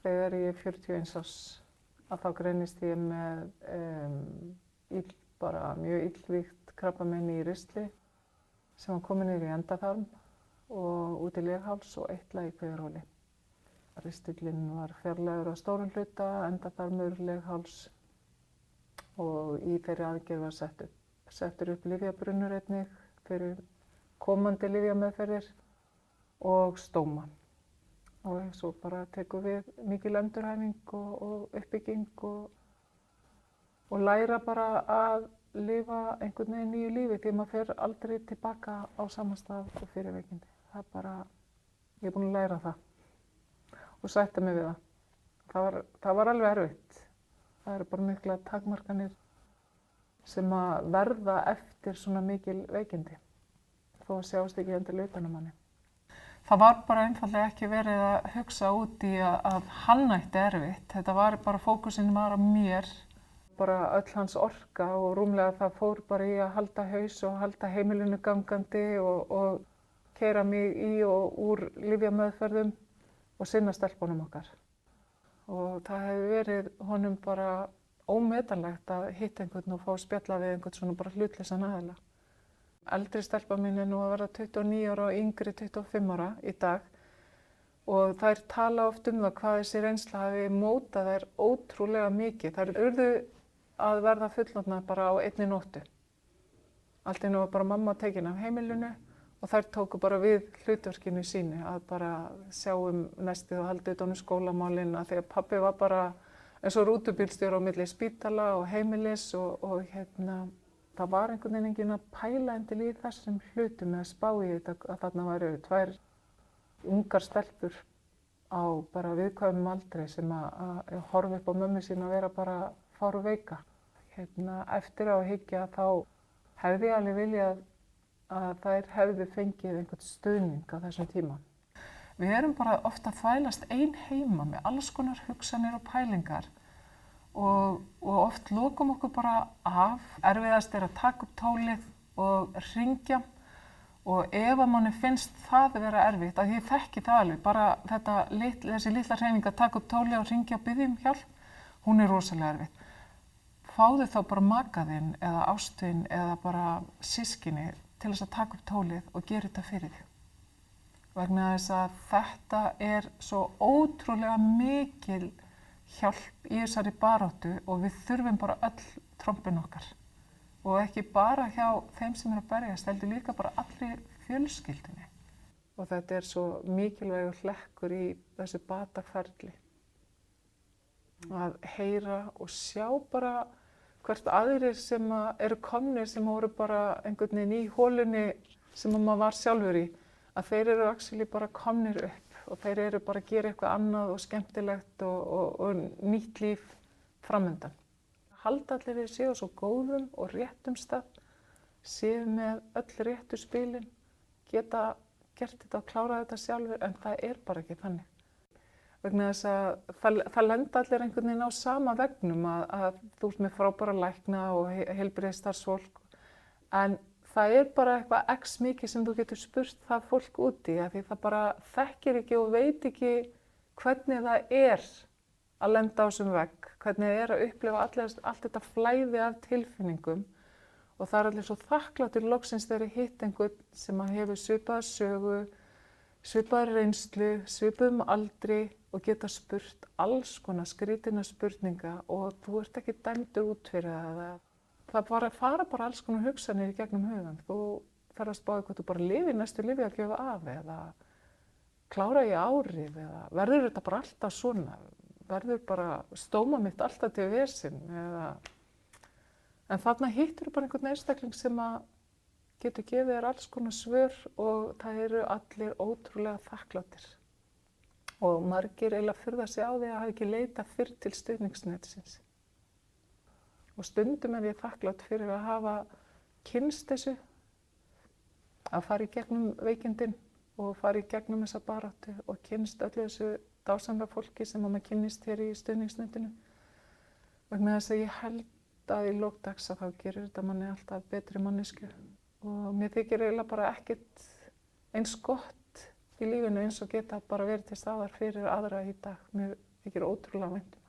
þegar ég er 41 árs að þá greinist ég með mjög illvígt krabbamein í ristli sem var komið niður í endaþarm og út í legháls og eitla í kviðarholi. Ristillinn var fjarlægður á stórum hluta, endaþarmur, legháls og í þeirri aðgerð var settur upp lyfjabrunnur einnig fyrir komandi lyfjameðferðir og stóma. Og svo bara tekur við mikil endurhæfing og uppbygging og læra bara að lifa einhvern veginn nýju lífi því maður fer aldrei tilbaka á sama stað og fyrir veikindi. Það er bara, ég er búin að læra það og sætta mig við það. Það var alveg erfitt. Það eru bara mikla takmarkanir sem að verða eftir svona mikil veikindi þó að sjást ekki endilega utan á manni. Það var bara einfaldlega ekki verið að hugsa út í að hann ætti erfitt. Þetta var bara fókusinn var á mér. Bara öll hans orka og rúmlega það fór bara í að halda haus og halda heimilinu gangandi og keyra mig í og úr lyfjameðferðum og sinna stelpunum okkar. Og það hefði verið honum bara ómetanlegt að hitta einhvern og fá að spjalla við einhvern svona bara hlutlausan aðila. Eldri stelpa mín er nú að verða 29 ára og yngri 25 ára í dag og þær tala oft það hvað þessi reynsla hafi mótað þær ótrúlega mikið. Þær urðu að verða fullorðnar bara á einni nóttu. Allt í einu var bara mamma tekin af heimilinu og þær tóku bara við hlutverkinu sínu að bara sjá næstið og halda utan skólamálin að því að pabbi var bara eins og rútubílstjóri á milli spítala og heimilis og það var einhvern veginn enginn að pæla endilega í þessum hlutum eða spá í þetta að þarna væru tvær ungar stelpur á bara viðkvæmum aldri sem að horfa upp á mömmu sína að vera bara fárveika. Eftir á að hyggja þá hefði ég alveg viljað að þær hefðu fengið einhvern stuðning á þessum tíma. Við erum bara ofta að þvælast ein heima með alls konar hugsanir og pælingar og oft lokum okkur bara af. Erfiðast er að taka upp tólið og hringja og ef að manni finnst það vera erfitt, að ég þekki það alveg, bara þessi litla hreyfing að taka upp tólið og hringja og biðja hjálp, hún er rosalega erfitt. Fáðu þá bara maka þinn eða ástvin eða bara systkini til þess að taka upp tólið og gera þetta fyrir þig. Vegna þess að þetta er svo ótrúlega mikil hjálp í þessari baráttu og við þurfum bara öll trompin okkar. Og ekki bara hjá þeim sem að berjast, heldur líka bara allri fjölskyldunni. Og þetta er svo mikilvægur hlekkur í þessu bataferli. Að heyra og sjá bara hvert aðrir sem eru komnir sem voru bara einhvern veginn í holunni sem maður var sjálfur í, að þeir eru actually bara komnir upp og þeir eru bara að gera eitthvað annað og skemmtilegt og nýtt líf framundan. Halda allir við séu á svo góðum og réttum stað, séu með öll réttu spilin, geta gert þetta og klárað þetta sjálfur, en það er bara ekki þannig. Vegna þess að það lenda allir einhvern veginn á sama vegnum að þú ert með frábæra lækna og heilbrigðisstarfsfólk, en það er bara eitthvað x mikið sem þú getur spurt það fólk út í, af því það bara þekkir ekki og veit ekki hvernig það er að lenda á þessum vegg, hvernig það er að upplifa allt þetta flæði af tilfinningum og það er allir svo þakkláttir loksins þegar hitt einhvern sem hefur svipaða sögu, svipaða reynslu, svipuðum aldri og geta spurt alls konar skrítinna spurninga og þú ert ekki dæmdur út fyrir það. Það fara bara alls konar hugsanir í gegnum hugan. Þú þarf að spá hvað þú bara lifir næstu lífi að gefa af eða klára í árið eða verður þetta bara alltaf svona, verður bara stóma mitt alltaf til vesinn eða. En þarna hittur bara einhvern einstakling sem að getur gefið þér alls konar svör og það eru allir ótrúlega þakkláttir. Og margir eiginlega furða sig á því að hafa ekki leitað fyrr til stuðningsnetsins. Og stundum er ég þakklátt fyrir að hafa kynnst þessu, að fara í gegnum veikindin og fara í gegnum þessa baráttu og kynnst öllu þessu dásamlega fólki sem maður kynnist hér í stuðningsnetinu. Vegna þess að ég held að í lok dags að þá gerir þetta manni alltaf betri manneskju. Og mér þykir eiginlega bara ekkert eins gott í lífinu eins og geta bara verið til staðar fyrir aðra í dag. Mér þykir ótrúlega vænt um.